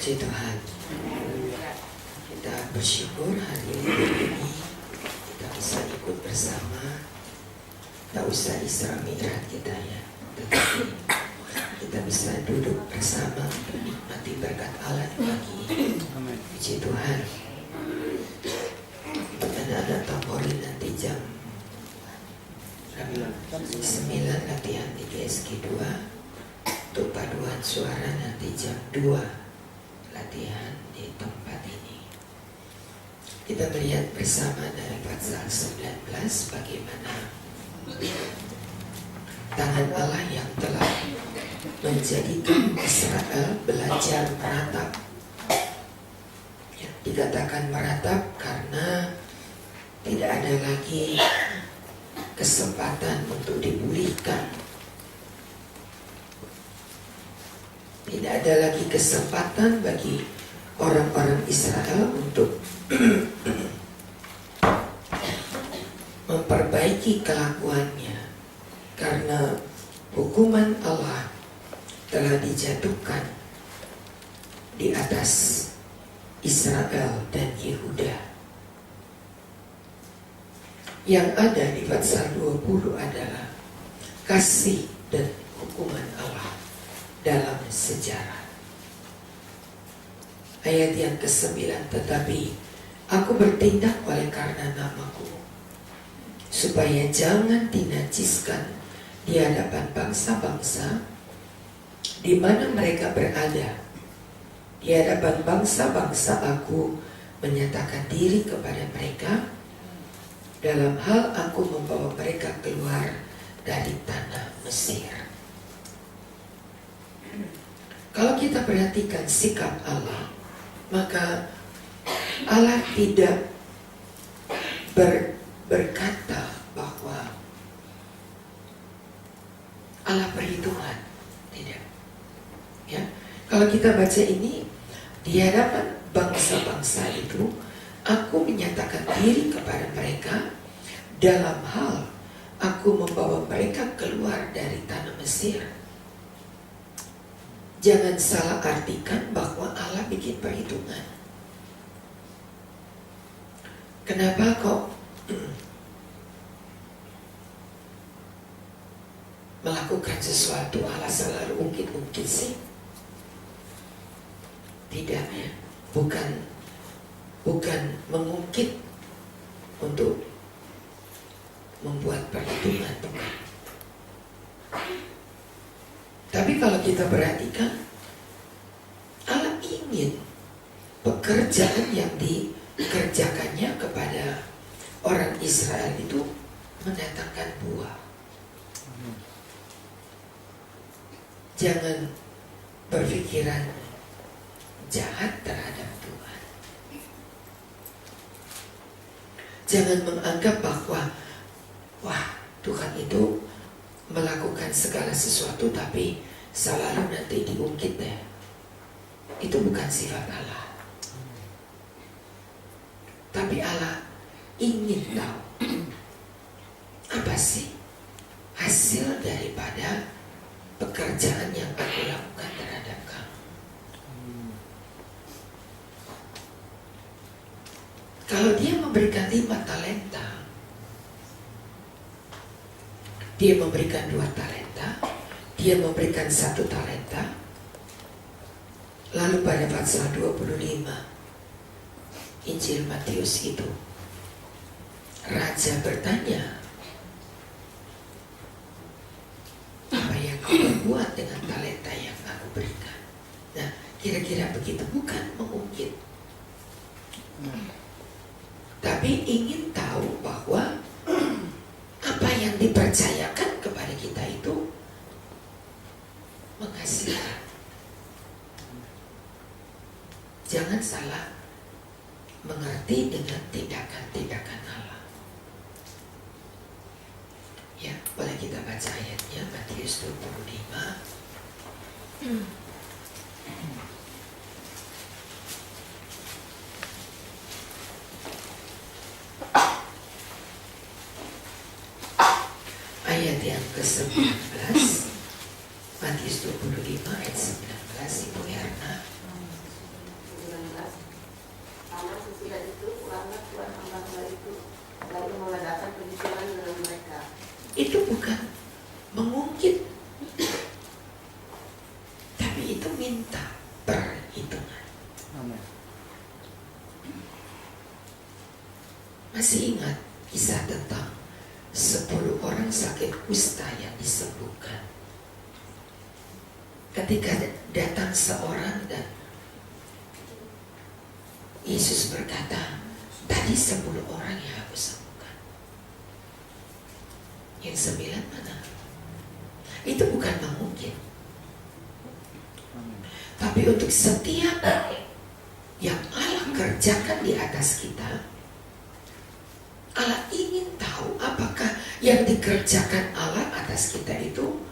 Puji Tuhan, kita bersyukur hari ini kita bisa ikut bersama. Tak usah Isra Mi'raj kita ya, tetapi kita bisa duduk bersama menikmati berkat Allah di pagi ini. Puji Tuhan. Anak-anak tamborin nanti jam 9 latihan di GSG 2. Untuk paduan suara nanti jam 2 latihan di tempat ini. Kita melihat bersama dari pasal 19 bagaimana tangan Allah yang telah menjadikan Israel belajar meratap. Ya, dikatakan meratap karena tidak ada lagi kesempatan untuk dipulihkan. Tidak ada lagi kesempatan bagi orang-orang Israel untuk memperbaiki kelakuannya, karena hukuman Allah telah dijatuhkan di atas Israel dan Yehuda. Yang ada di pasal 20 adalah kasih dan hukuman Allah dalam sejarah. Ayat yang ke-9, tetapi aku bertindak oleh karena namaku, supaya jangan dinajiskan di hadapan bangsa-bangsa di mana mereka berada. Di hadapan bangsa-bangsa aku menyatakan diri kepada mereka, dalam hal aku membawa mereka keluar dari tanah Mesir. Kalau kita perhatikan sikap Allah, maka Allah tidak berkata bahwa Allah perhitungan, tidak. Ya, kalau kita baca ini di hadapan bangsa-bangsa itu, aku menyatakan diri kepada mereka dalam hal aku membawa mereka keluar dari tanah Mesir. Jangan salah artikan bahwa Allah bikin perhitungan. Kenapa kok melakukan sesuatu Allah selalu ungkit-ungkit sih? Tidak ya, bukan mengungkit untuk membuat perhitungan, bukan. Tapi kalau kita perhatikan, Allah ingin pekerjaan yang dikerjakannya kepada orang Israel itu mendatangkan buah. Jangan berpikiran jahat terhadap Tuhan. Jangan menganggap bahwa wah, Tuhan itu melakukan segala sesuatu tapi selalu nanti diungkit deh. Itu bukan sifat Allah. Tapi Allah ingin tahu apa sih hasil daripada pekerjaan yang aku lakukan terhadap kamu. Kalau dia memberikan 5 talenta, dia memberikan 2 talenta, dia memberikan 1 talenta. Lalu pada pasal 25 Injil Matius itu, raja bertanya, apa yang kau berbuat dengan talenta yang aku berikan? Nah, kira-kira begitu, bukan mengungkit, tapi ingin tahu bahwa apa yang dipercayakan kepada kita itu menghasilkan. Jangan salah mengerti dengan tindakan-tindakan Allah. Ya, boleh kita baca ayatnya, Matius 25. Ayat yang ke-19, Matius 25 ayat 19, Ibu Erna. itu minta perhitungan. Amin. Masih ingat kisah tentang 10 orang sakit kusta yang disembuhkan? Ketika datang seorang dan Yesus berkata, tadi 10 orang yang aku sembuhkan, yang 9 mana? Itu bukan mungkin. Tapi untuk setiap yang Allah kerjakan di atas kita, Allah ingin tahu apakah yang dikerjakan Allah atas kita itu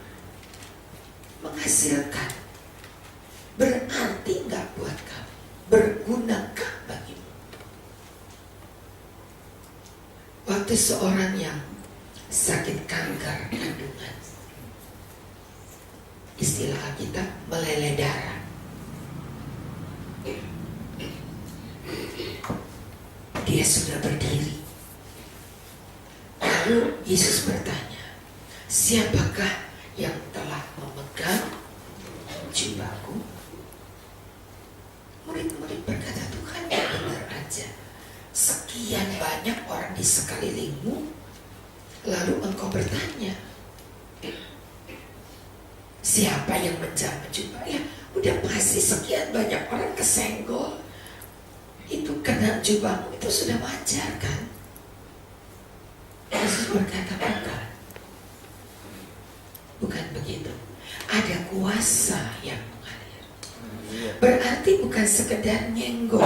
menghasilkan, berarti nggak buat kamu, bergunakah bagimu. Waktu seorang yang sakit kanker kandungan, istilah kita meleleh darah, dia sudah berdiri. Lalu Yesus bertanya, siapakah yang telah memegang jubahku? Murid-murid berkata, Tuhan, yang benar aja. Sekian banyak orang di sekelilingmu, lalu engkau bertanya, siapa yang menjamah jubah? Ya, udah pasti sekian banyak orang kesenggol. Itu kena jubahmu, itu sudah wajar kan? Yesus berkata, bukan begitu. Ada kuasa yang mengalir. Berarti bukan sekedar nyenggol,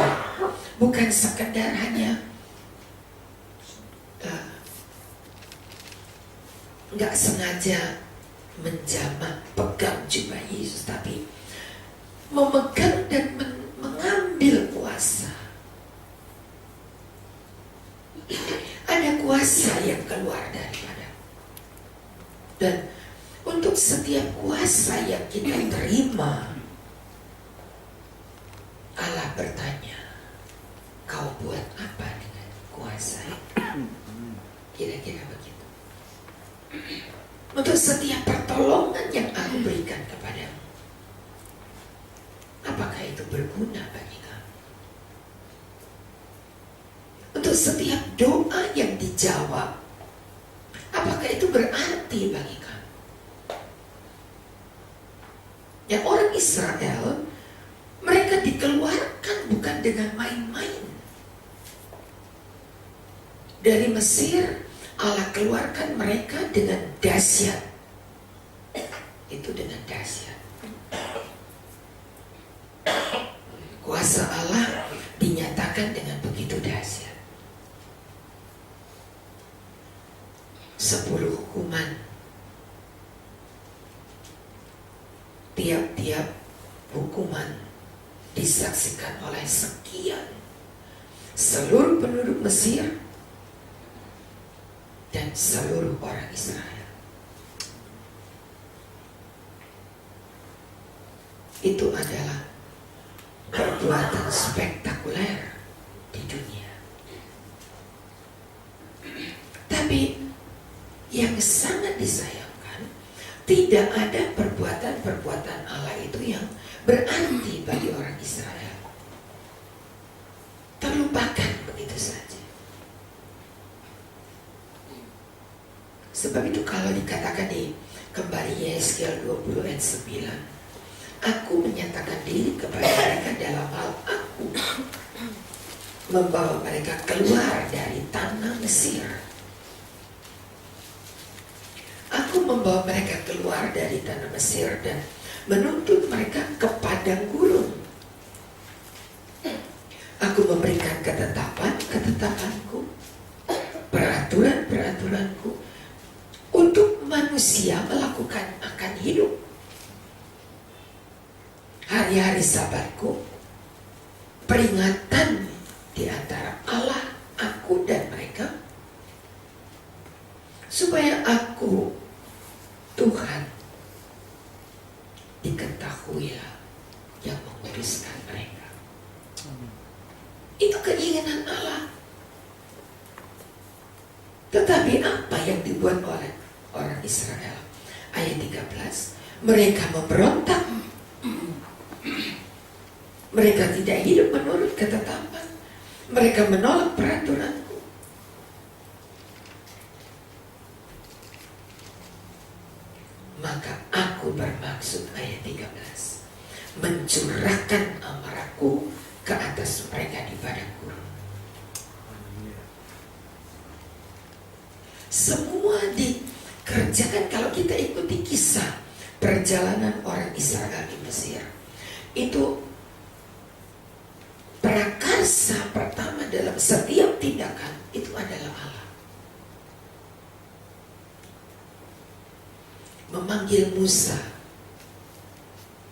bukan sekedar hanya nggak sengaja menjamah pegang jubah Yesus, tapi memegang dan mengambil kuasa. Ada kuasa yang keluar daripada. Dan untuk setiap kuasa yang kita terima, Allah bertanya, kau buat apa dengan kuasa itu? Kira-kira begitu. Untuk setiap pertolongan yang aku berikan kepadamu, apakah itu berguna bagi kamu? Untuk setiap doa yang dijawab, apakah itu berarti bagi kamu? Yang orang Israel, mereka dikeluarkan bukan dengan main-main. Dari Mesir, Allah keluarkan mereka dengan dahsyat. Itu dengan dahsyat. Kuasa Allah dinyatakan dengan begitu dahsyat. 10 hukuman. Tiap-tiap hukuman disaksikan oleh sekian seluruh penduduk Mesir dan seluruh orang Israel. Itu adalah perbuatan spektakuler di dunia. Tapi yang sangat disayangkan, tidak ada perbuatan-perbuatan Allah itu yang berarti bagi orang Israel. Terlupakan begitu saja. Sebab itu kalau dikatakan di kembali Yesaya 20 ayat 9, aku menyatakan diri kepada mereka dalam hal aku membawa mereka keluar dari tanah Mesir. Aku membawa mereka keluar dari tanah Mesir dan menuntut mereka ke padang gurun. Aku memberikan ketetapan-ketetapanku, peraturan-peraturanku untuk manusia melakukan akan hidup. Hari-hari Sabatku, peringatan di antara Allah, aku dan mereka, supaya aku, Tuhan, diketahuilah yang menguruskan mereka. Itu keinginan Allah. Tetapi apa yang dibuat oleh orang Israel? Ayat 13, mereka memberontak Mereka tidak hidup menurut ketetapan. Mereka menolak peraturanku. Maka aku bermaksud, ayat 13, mencurahkan amarahku ke atas mereka di padang gurun. Semua dikerjakan. Kalau kita ikuti kisah perjalanan orang Israel di Mesir, itu prakarsa pertama dalam setiap tindakan itu adalah Allah. Memanggil Musa,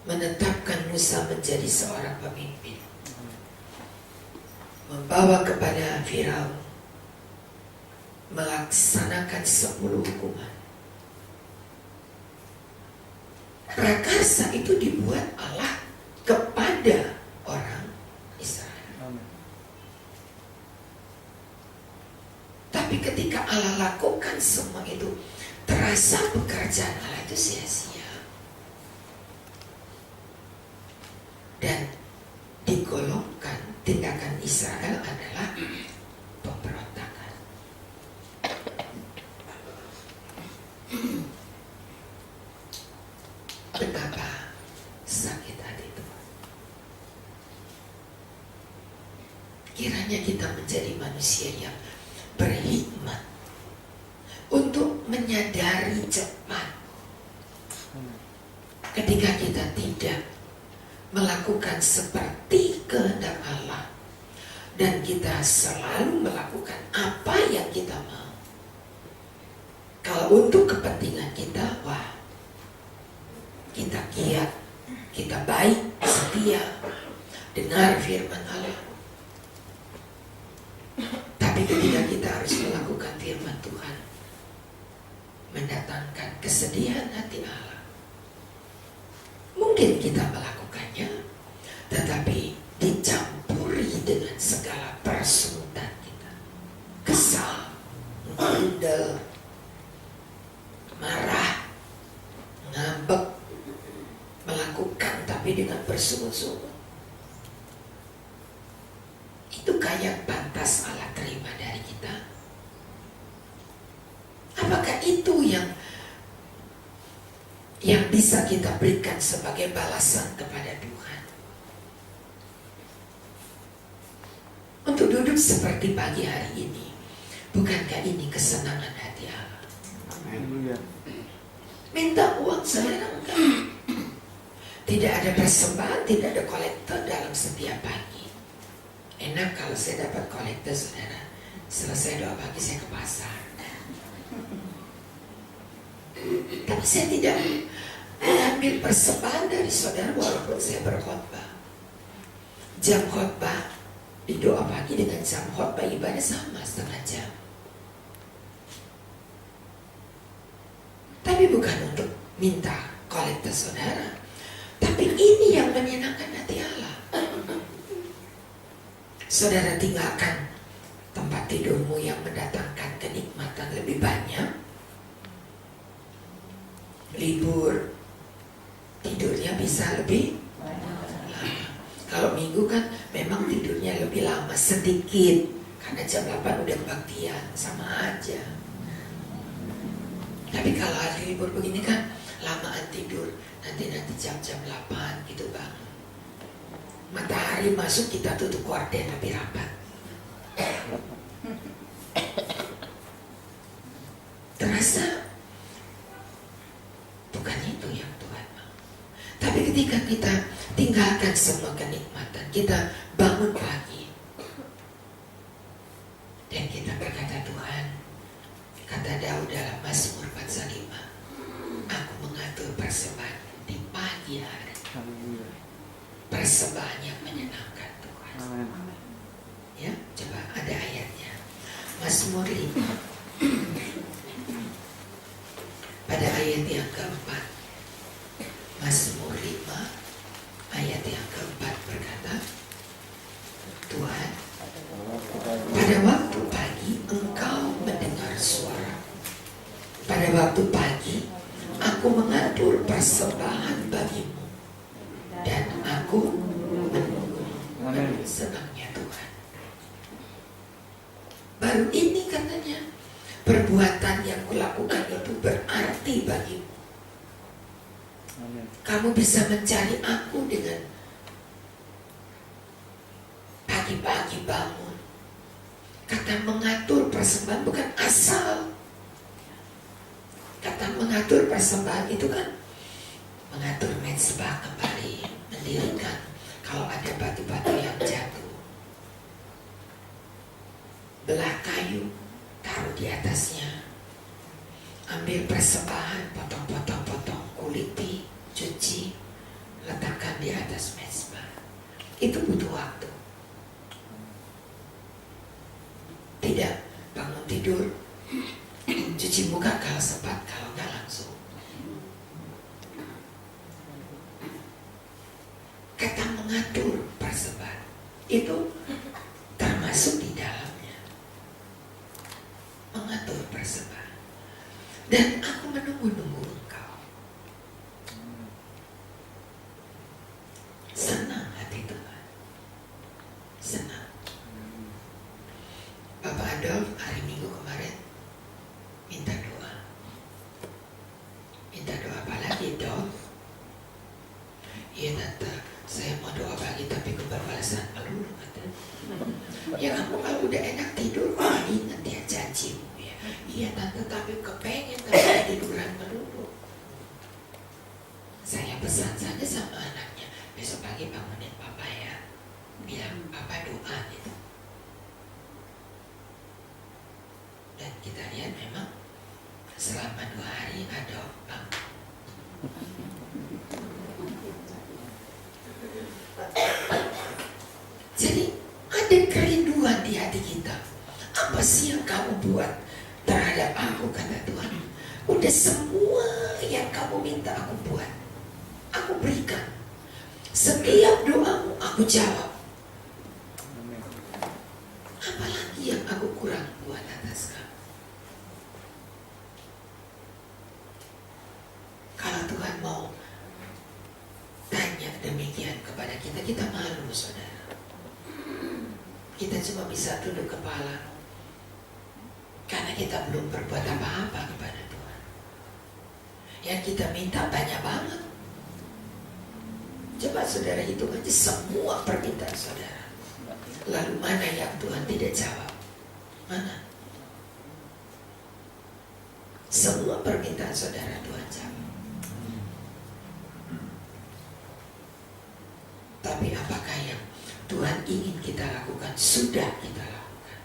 menetapkan Musa menjadi seorang pemimpin, membawa kepada Firaun, melaksanakan 10 hukuman. Prakarsa itu dibuat Allah kepada orang Israel. Tapi ketika Allah lakukan semua itu, terasa pekerjaan Allah itu sia-sia. Dan digolongkan tindakan Israel adalah pemberontakan. Betapa sakit hati Tuhan. Kiranya kita menjadi manusia yang berhikmat untuk menyadari cepat ketika kita tidak melakukan seperti kehendak Allah, dan kita selalu melakukan apa yang kita mau. Kalau untuk kepentingan kita, wah, kita giat, kita baik, setia, dengar firman Allah. Tapi ketika kita harus melakukan firman Tuhan, mendatangkan kesedihan hati Allah, mungkin kita melakukannya, tetapi dicampuri dengan segala persuntan kita, kesal, ngundel, marah, ngambek, melakukan tapi dengan bersungguh-sungguh. Itukah yang pantas Allah terima dari kita? Apakah itu yang bisa kita berikan sebagai balasan kepada Tuhan? Untuk duduk seperti pagi hari ini, bukankah ini kesenangan hati Allah? Minta uang saudara enggak? Tidak ada persembahan, tidak ada kolektor dalam setiap pagi. Enak kalau saya dapat kolektor saudara, selesai doa pagi saya ke pasar. Tapi saya tidak mengambil persembahan dari saudara walaupun saya berkhotbah. Jam khotbah di doa pagi dengan jam khotbah ibadah sama, setengah jam. Tapi bukan untuk minta kolektor saudara, tapi ini yang menyenangkan hati Allah. Saudara tinggalkan tempat tidurmu yang mendatangkan kenikmatan lebih banyak. Libur, tidurnya bisa lebih lama. Kalau minggu kan memang tidurnya lebih lama sedikit, karena jam 8 udah kebaktian, sama aja. Tapi kalau hari libur begini kan lamaan tidur, nanti jam 8 gitu bang. Matahari masuk kita tutup gorden lebih rapat. Terasa bukan itu yang Tuhan mau. Tapi ketika kita tinggalkan semua kenikmatan, kita bangun pagi dan kita berkata, Tuhan, kata Daud dalam Mazmur 45, aku mengatur persembahan di pagi hari. Persembahan yang menyenangkan Tuhan. Ya, coba ada ayatnya. Mazmur 5 pada ayat yang keempat. Mazmur 5 ayat yang keempat berkata, Tuhan, pada waktu pagi engkau mendengar suara. Pada waktu pagi aku mengatur persembahan bagimu, dan aku menunggu. perbuatan yang kulakukan itu berarti bagimu. Kamu bisa mencari aku dengan pagi-pagi bangun. Kata mengatur persembahan bukan asal. Kata mengatur persembahan itu kan mengatur mezbah kembali, mendirikan kalau ada batu-batu yang jatuh, belah kayu, taruh di atasnya, ambil persembahan, potong-potong kuliti, cuci, letakkan di atas mezbah. Itu butuh waktu. Tidak bangun tidur, cuci muka kalau sempat, kalau nggak langsung. Kata mengatur persembahan itu termasuk di dalamnya. Mengatur persembahan. Dan aku menunggu-nunggu engkau. Senang hati Tuhan. Senang. Bapak Adolf hari Minggu kemarin minta doa. Minta doa apa lagi, Dolf? Iya Tante, saya mau doa pagi tapi kebablasan melulu. Ya kamu kalau udah enak tidur, ingat ya janjimu ya. Iya Tante, tapi kepengen tapi tiduran melulu. Saya pesan saja sama anaknya, besok pagi bangunin Papa ya. Bilang Papa doa gitu. Dan kita lihat memang selama 2 hari ada bang. Jadi ada kerinduan di hati kita. Apa sih yang kamu buat terhadap aku, kata Tuhan. Udah semua yang kamu minta aku buat, aku berikan. Setiap doamu aku jawab. Apalagi yang aku kurang buat atas kamu. Kalau Tuhan mau tanya demikian kepada kita, kita malu, saudara. Kita cuma bisa tunduk kepala karena kita belum berbuat apa-apa kepada Tuhan. Yang kita minta banyak banget. Coba saudara hitung aja semua permintaan saudara. Lalu mana yang Tuhan tidak jawab? Mana? Semua permintaan saudara Tuhan jawab. Tapi apakah yang Tuhan ingin kita lakukan sudah kita lakukan?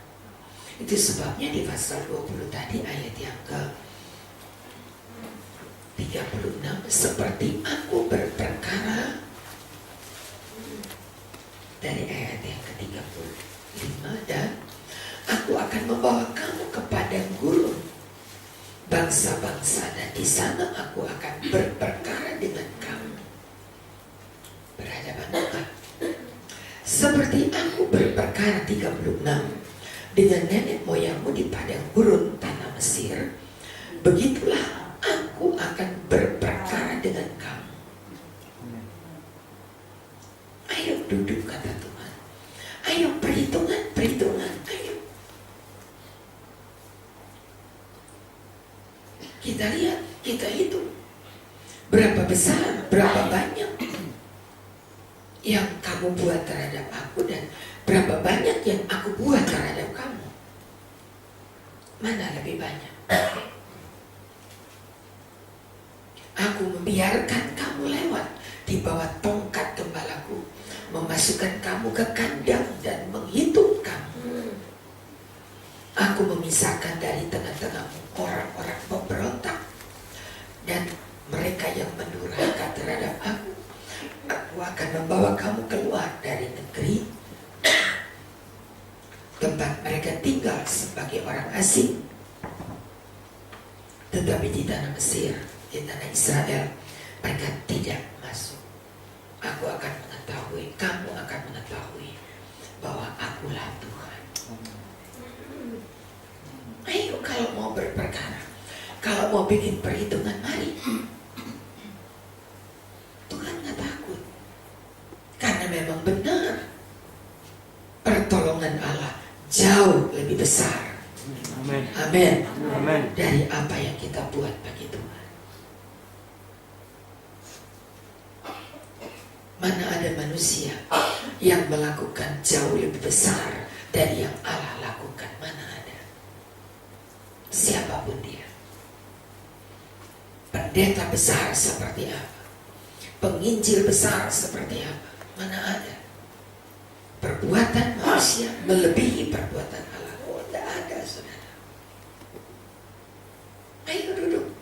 Itu sebabnya di pasal 20 tadi ayat yang ke 36, seperti aku berperkara, dari ayat yang ke 35, dan aku akan membawa kamu ke padang gurun bangsa-bangsa, dan di sana aku akan berperkara dengan kamu. Berhadapan dengan seperti aku berperkara 36 dengan nenek moyangmu di padang gurun tanah Mesir, begitulah aku akan berperkara dengan kamu. Ayo duduk, kata Tuhan. Ayo perhitungan, ayo. Kita lihat, kita hitung. Berapa besar, berapa banyak yang kamu buat terhadap aku, dan berapa banyak yang aku buat terhadap kamu. Mana lebih banyak? Aku membiarkan kamu lewat di bawah tongkat gembalaku, memasukkan kamu ke kandang dan menghitung kamu. Aku memisahkan dari tengah-tengahmu orang-orang pemberontak dan mereka yang mendurhaka terhadap aku. Aku akan membawa kamu keluar dari negeri tempat mereka tinggal sebagai orang asing. Tetapi di tanah Mesir, di tanah Israel, mereka tidak masuk. Aku akan mengetahui, kamu akan mengetahui bahwa akulah Tuhan. Ayo kalau mau berperkara, kalau mau bikin perhitungan, mari. Tuhan gak takut. Karena memang benar pertolongan Allah jauh lebih besar Amin. Amin. Dari apa yang kita buat bagi Tuhan. Mana ada manusia yang melakukan jauh lebih besar dari yang Allah lakukan? Mana ada? Siapapun dia. Pendeta besar seperti apa? Penginjil besar seperti apa? Mana ada? Perbuatan manusia melebihi perbuatan Allah. Oh, tidak ada, saudara. Ayo duduk.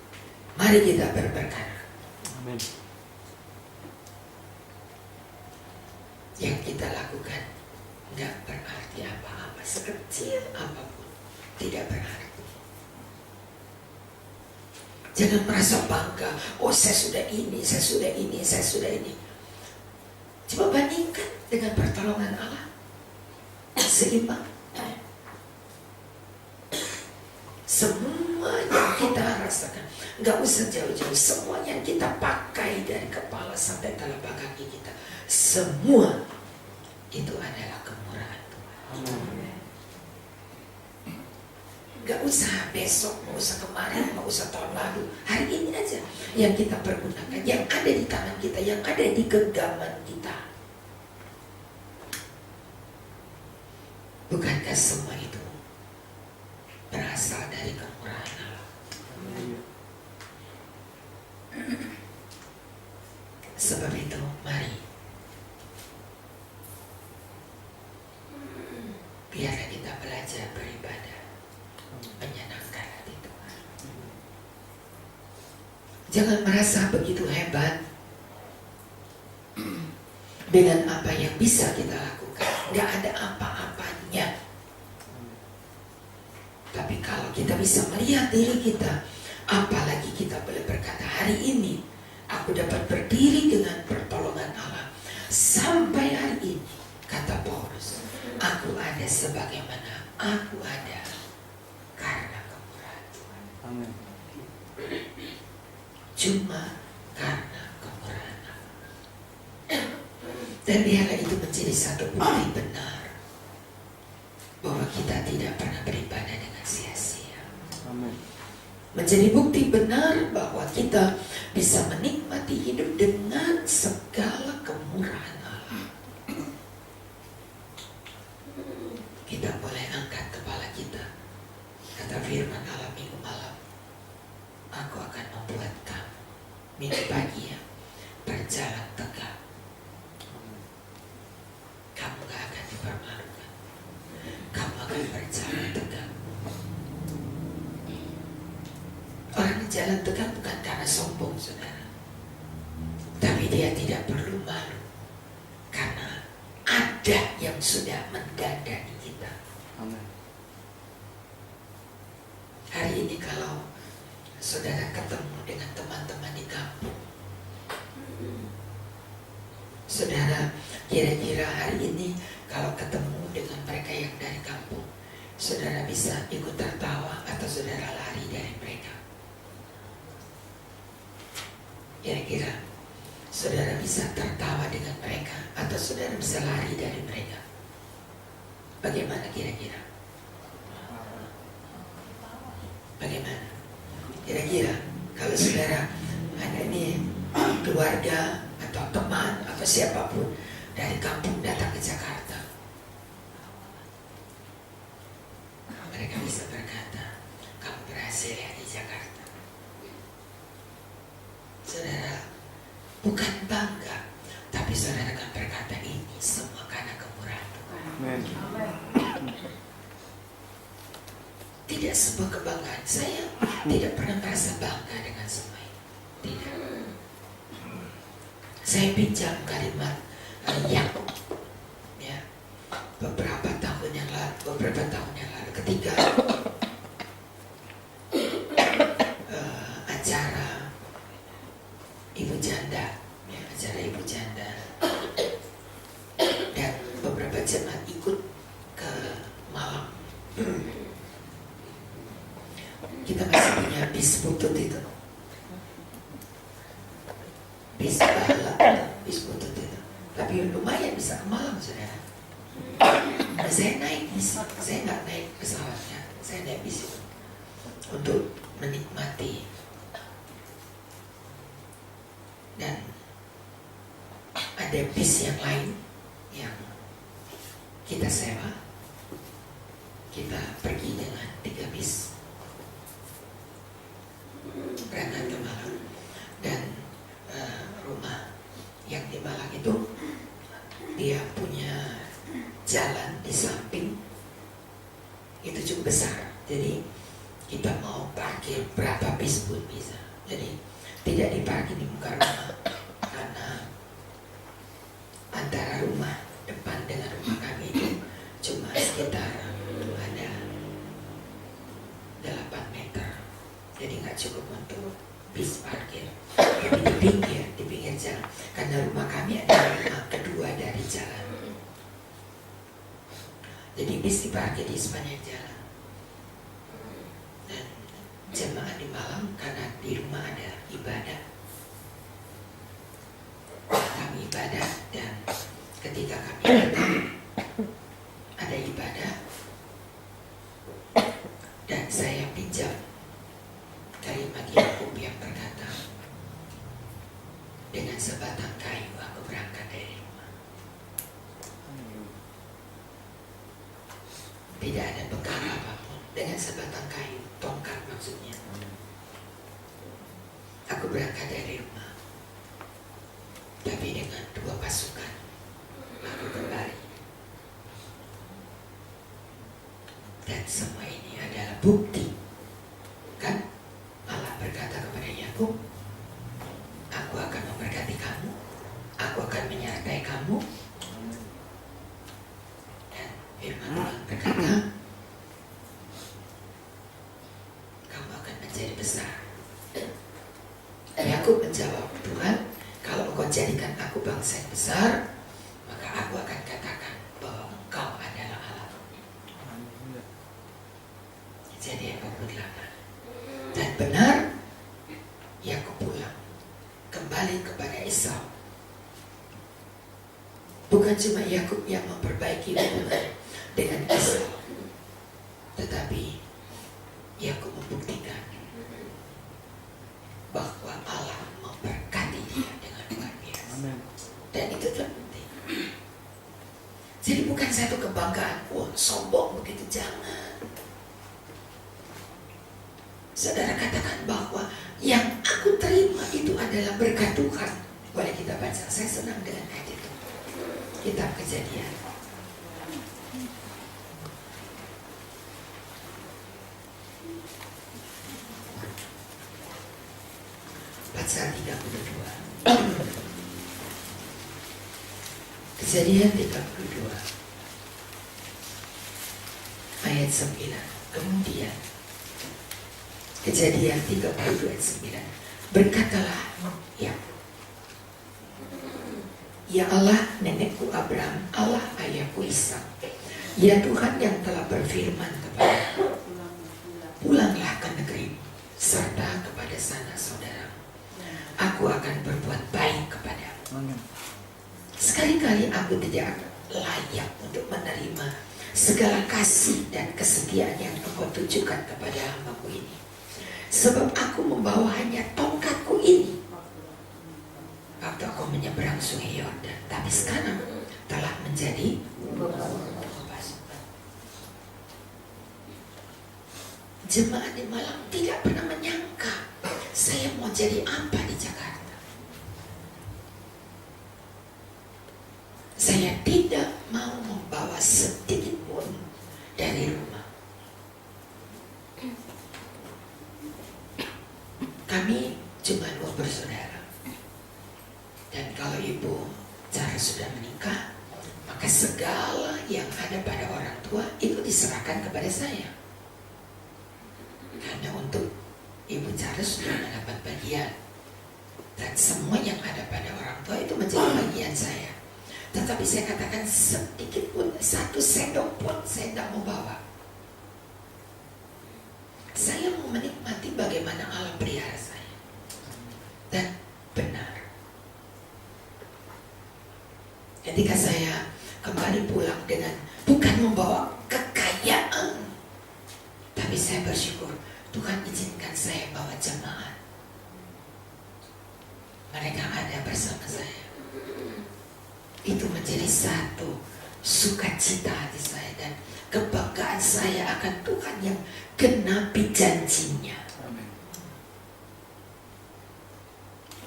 Mari kita berperkara. Amin. Yang kita lakukan nggak berarti apa-apa, sekecil apapun tidak berarti. Jangan merasa bangga. Oh, saya sudah ini, saya sudah ini, saya sudah ini. Coba bandingkan dengan pertolongan Allah. Seimbang. Semua yang kita rasakan, nggak usah jauh-jauh. Semua yang kita pakai dari kepala sampai telapak kaki kita, semua itu adalah kemurahan Tuhan. Gak usah besok, gak usah kemarin, gak usah tahun lalu. Hari ini aja yang kita pergunakan, yang ada di tangan kita, yang ada di genggaman kita. Bukankah semua itu berasal dari kemurahan Allah? Sebab itu, mari biarlah kita belajar beribadah, menyenangkan hati Tuhan. Jangan merasa begitu hebat dengan apa yang bisa kita lakukan. Gak ada apa-apanya. Tapi kalau kita bisa melihat diri kita, apalagi kita boleh berkata, hari ini aku dapat berdiri dengan pertolongan Allah. Sampai hari ini, kata Paulus, aku ada sebagaimana aku ada karena kemurahan Tuhan. Amin. Cuma karena kemurahan Allah. Dan biarlah itu menjadi satu bukti benar bahwa kita tidak pernah beribadah dengan sia-sia. Amin. Menjadi bukti benar bahwa kita bisa menikmati hidup dengan segala kemurahan Allah. Kita boleh angkat kepala kita. Kata firman Allah minggu malam, aku akan membuat kamu minggu pagi ya berjalan tegak. Kamu gak akan dipermalukan. Kamu akan berjalan tegak. Orang jalan tegak bukan karena sombong, saudara. Tapi dia tidak perlu malu karena ada yang sudah mendandani kita. Amin. Hari ini kalau saudara ketemu dengan teman-teman di kampung, saudara kira-kira hari ini kalau ketemu dengan mereka yang dari kampung, saudara bisa ikut tertawa atau saudara lari dari mereka? Kira-kira saudara bisa tertawa dengan mereka atau saudara bisa lari dari mereka? Bagaimana kira-kira? Bagaimana? Kira-kira kalau saudara ada nih keluarga atau teman atau siapapun dari kampung datang ke Jakarta, mereka bisa berkata, kamu berhasil ya di Jakarta. Saudara bukan bangga, tapi saudara akan berkata ini semua karena kemurahan Tuhan. Amin. Tidak sebuah kebanggaan. Saya tidak pernah merasa bangga dengan semua ini. Tidak. Saya pinjam kalimat Yakub ya, beberapa tahun yang lalu ketika acara ibu janda ya, dan beberapa jemaat ikut ke Malang. Kita masih punya bis butut itu, bis butut itu, tapi lumayan bisa ke Malang, saudara. Nah, saya naik bis, saya nggak naik pesawatnya, Saya tidak bisa untuk menikmati. Dan ada bis yang lain yang kita sewa. Kita pergi dengan 3 bis berangkat ke Malang. Dan rumah yang di Malang itu dia punya jalan di samping itu cukup besar. Jadi kita mau parkir berapa bis pun bisa. Jadi tidak diparkir di muka rumah, karena antara rumah depan dengan rumah kami itu cuma sekitar ada 8 meter. Jadi nggak cukup untuk bis parkir. Tapi di pinggir jalan, karena rumah kami adalah rumah kedua dari jalan. Jadi bis diparkir di sepanjang jalan. Dan jemaah di Malang karena di rumah ada ibadah, kami ibadah, dan ketika kami datang ada ibadah dan saya pinjam kalimat Yakub yang berkata, dengan sebatang kayu aku berangkat dari rumah. Tidak ada bekal apapun, dengan sebatang kayu, tongkat maksudnya. Aku berangkat dari rumah, tapi dengan 2 pasukan aku kembali. Dan semua ini adalah bukti, kan? Allah berkata kepada Yakub, aku akan memberkati kamu, aku akan menyertai kamu. Dan firman Tuhan berkata, kamu akan menjadi besar. Yakub menjawab, Tuhan, kalau Engkau jadikan aku bangsa yang besar, maka aku akan katakan bahwa Engkau adalah Allah. Kejadian 48. Dan benar, Yakub pulang kembali kepada Esau. Bukan cuma Yakub yang memperbaiki hubungan dengan Esau, tetapi Yakub membuktikan bahwa Allah memberkati dia dengan luar biasa. Dan itu terbukti. Jadi bukan satu kebanggaan, sombong begitu, jangan. Saudara katakan bahwa yang aku terima itu adalah berkat Tuhan. Boleh kita baca, saya senang dengan ayat itu. Kitab Kejadian. Pasal 32. Kejadian 32 ayat 9. Kemudian Kejadian 32 ayat 9. Berkatalah Yakub, ya Allah nenekku Abraham, Allah ayahku Ishak, ya Tuhan yang telah berfirman kepadaku, pulanglah ke negerimu serta kepada sanak saudara. Aku akan berbuat baik kepadamu. Sekali-kali aku tidak layak untuk menerima segala kasih dan kesetiaan yang Engkau tujukan kepada hamba-Mu ini. Sebab aku membawa hanya tongkatku ini waktu aku menyeberang sungai Yordan, tapi sekarang telah menjadi pasukan. Jemaat di Malang tidak pernah menyangka saya mau jadi apa di Jakarta. Saya tidak mau membawa sedikit pun dari rumah. Kami cuma 2 bersaudara. Dan kalau ibu cara sudah menikah, maka segala yang ada pada orang tua itu diserahkan kepada saya. Karena untuk ibu cara sudah mendapat bagian, dan semua yang ada pada orang tua itu menjadi bagian saya. Tetapi saya katakan sedikit pun, 1 sendok pun saya tidak mau bawa. Saya mau menikmati bagaimana Allah pelihara saya. Dan benar, ketika saya kembali pulang dengan bukan membawa kekayaan, saya bersyukur Tuhan izinkan saya bawa jemaat. Mereka ada bersama saya. Itu menjadi satu sukacita hati saya dan kebanggaan saya akan Tuhan yang genapi janjinya.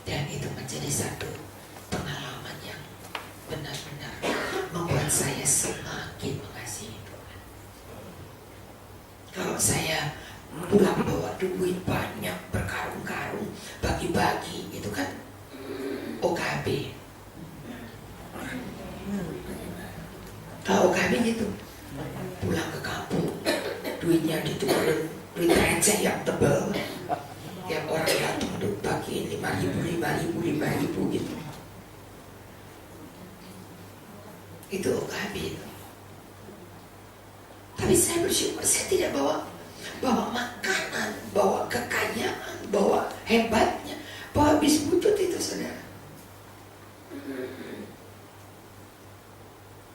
Dan itu menjadi satu pengalaman yang benar-benar membuat saya semakin mengasihi Tuhan. Kalau saya pulang bawa duit banyak berkarung-karung bagi-bagi, itu kan OKB. Kalau OKB gitu, pulang ke kampung, duitnya ditukerin duit receh yang tebal. Tiap orang datang untuk bagi 5.000 gitu. Itu OKB itu. Tapi saya bersyukur saya tidak bawa makanan, bawa kekayaan, bawa hebatnya, bawa bis butut itu, saudara.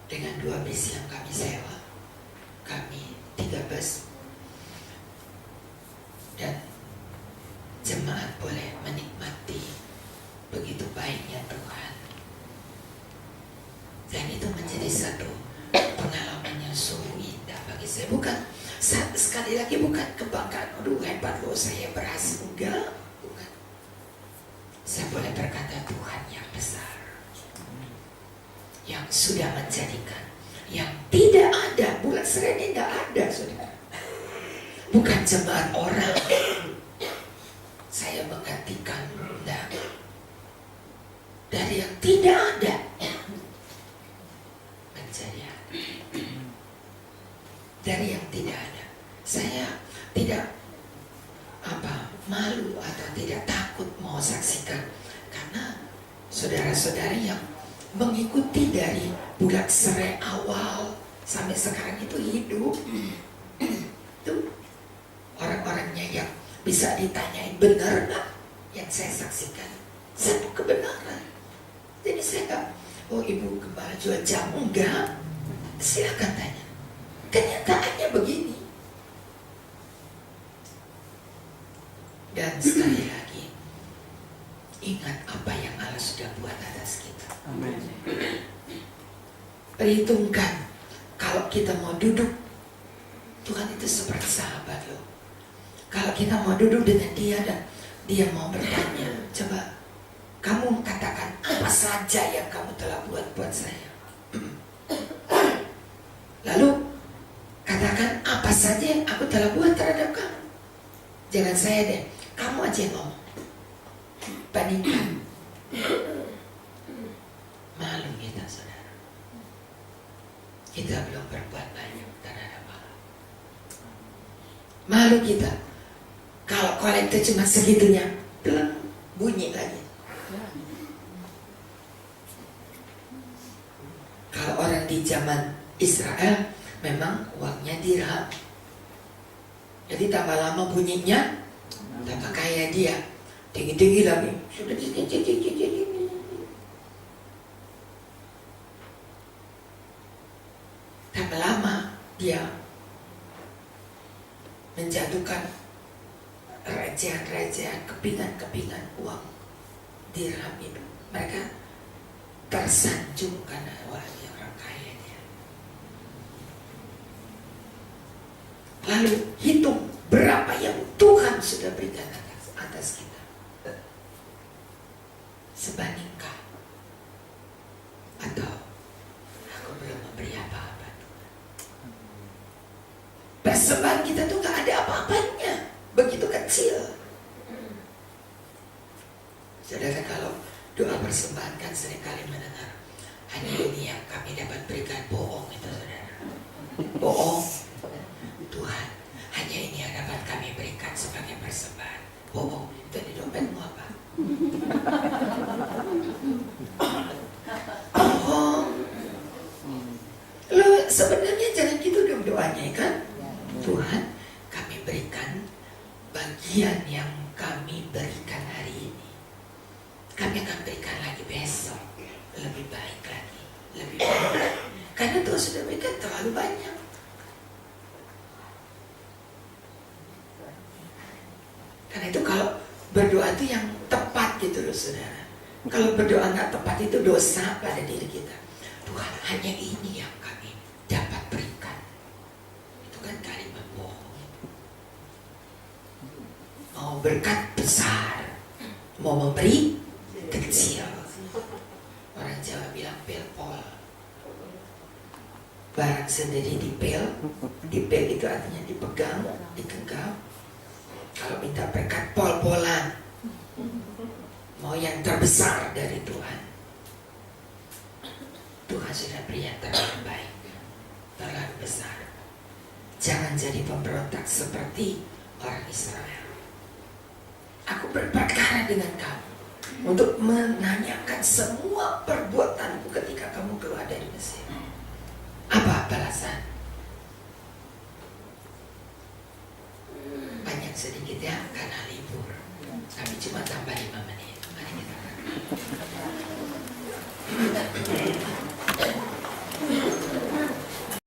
Dengan 2 bis yang kami sewa, kami 3 bus, dan jemaat boleh menikmati begitu baiknya Tuhan. Dan itu menjadi satu pengalaman yang sungguh indah bagi saya. Bukan, sekali lagi bukan kebanggaan, aduh hebat loh saya berhasil. Enggak, bukan. Saya boleh berkata Tuhan yang besar, yang sudah menjadikan yang tidak ada. Bulan Sereni tidak ada, saudara. Bukan jemaat orang saya menggantikan, enggak. Dari yang tidak ada menjadi ada. Dari yang tidak ada, saya tidak malu atau tidak takut mau saksikan, karena saudara-saudari yang mengikuti dari bulan Serai awal sampai sekarang itu hidup. Itu orang-orangnya yang bisa ditanyain benar nggak yang saya saksikan, satu kebenaran. Jadi saya nggak, oh ibu gembala jual jamu, enggak. Silakan tanya. Kenyataannya begini. Dan sekali lagi, ingat apa yang Allah sudah buat atas kita. Amin. Perhitungkan, kalau kita mau duduk, Tuhan itu seperti sahabat loh. Kalau kita mau duduk dengan dia dan dia mau bertanya, coba kamu katakan apa saja yang kamu telah buat saya. Lalu katakan apa saja yang aku telah buat terhadap kamu. Jangan saya deh, kamu aja yang ngomong. Bandingkan. Malu kita, saudara. Kita belum berbuat banyak terhadap Allah. Malu kita. Kalau kolektor cuma segitunya, belum bunyi lagi. Kalau orang di zaman Israel, memang uangnya dirham. Jadi tambah lama bunyinya, tambah kaya dia. Tinggi-tinggi lagi. Tambah lama dia menjatuhkan recehan-recehan, kepingan-kepingan uang dirham itu. Mereka tersanjung karena wahnya orang kaya dia. Lalu hitung berapa yang Tuhan sudah berikan atas kita. Sebandingkah atau aku belum memberi apa-apa. Persembahan kita tuh gak ada apa-apanya, begitu kecil. Saudara, kalau doa persembahan kan seringkali mendengar, hanya ini yang kami dapat berikan. Bohong itu, saudara. Bohong. Tuhan, hanya ini yang dapat kami berikan sebagai persembahan. Bohong. Itu di dompetmu apa? Bohong. Lo sebenarnya jangan gitu dong doanya, kan? Tuhan, kami berikan bagian yang kami berikan hari ini. Kami akan berikan lagi besok, lebih baik lagi, lebih baik. Karena Tuhan sudah berikan terlalu banyak. Kalau berdoa nggak tepat itu dosa pada diri kita. Tuhan, hanya ini yang kami dapat berikan. Itu kan kalimat bohong. Mau berkat besar, mau memberi kecil. Orang Jawa bilang pel-pol. Barang sendiri dipel itu artinya dipegang, digenggam. Kalau minta berkat pol-polan, mau yang terbesar dari Tuhan. Tuhan sudah beri yang terbaik, terlalu besar. Jangan jadi pemberontak seperti orang Israel. Aku berperkara dengan kamu untuk menanyakan semua perbuatanku ketika kamu keluar dari Mesir. Apa balasan?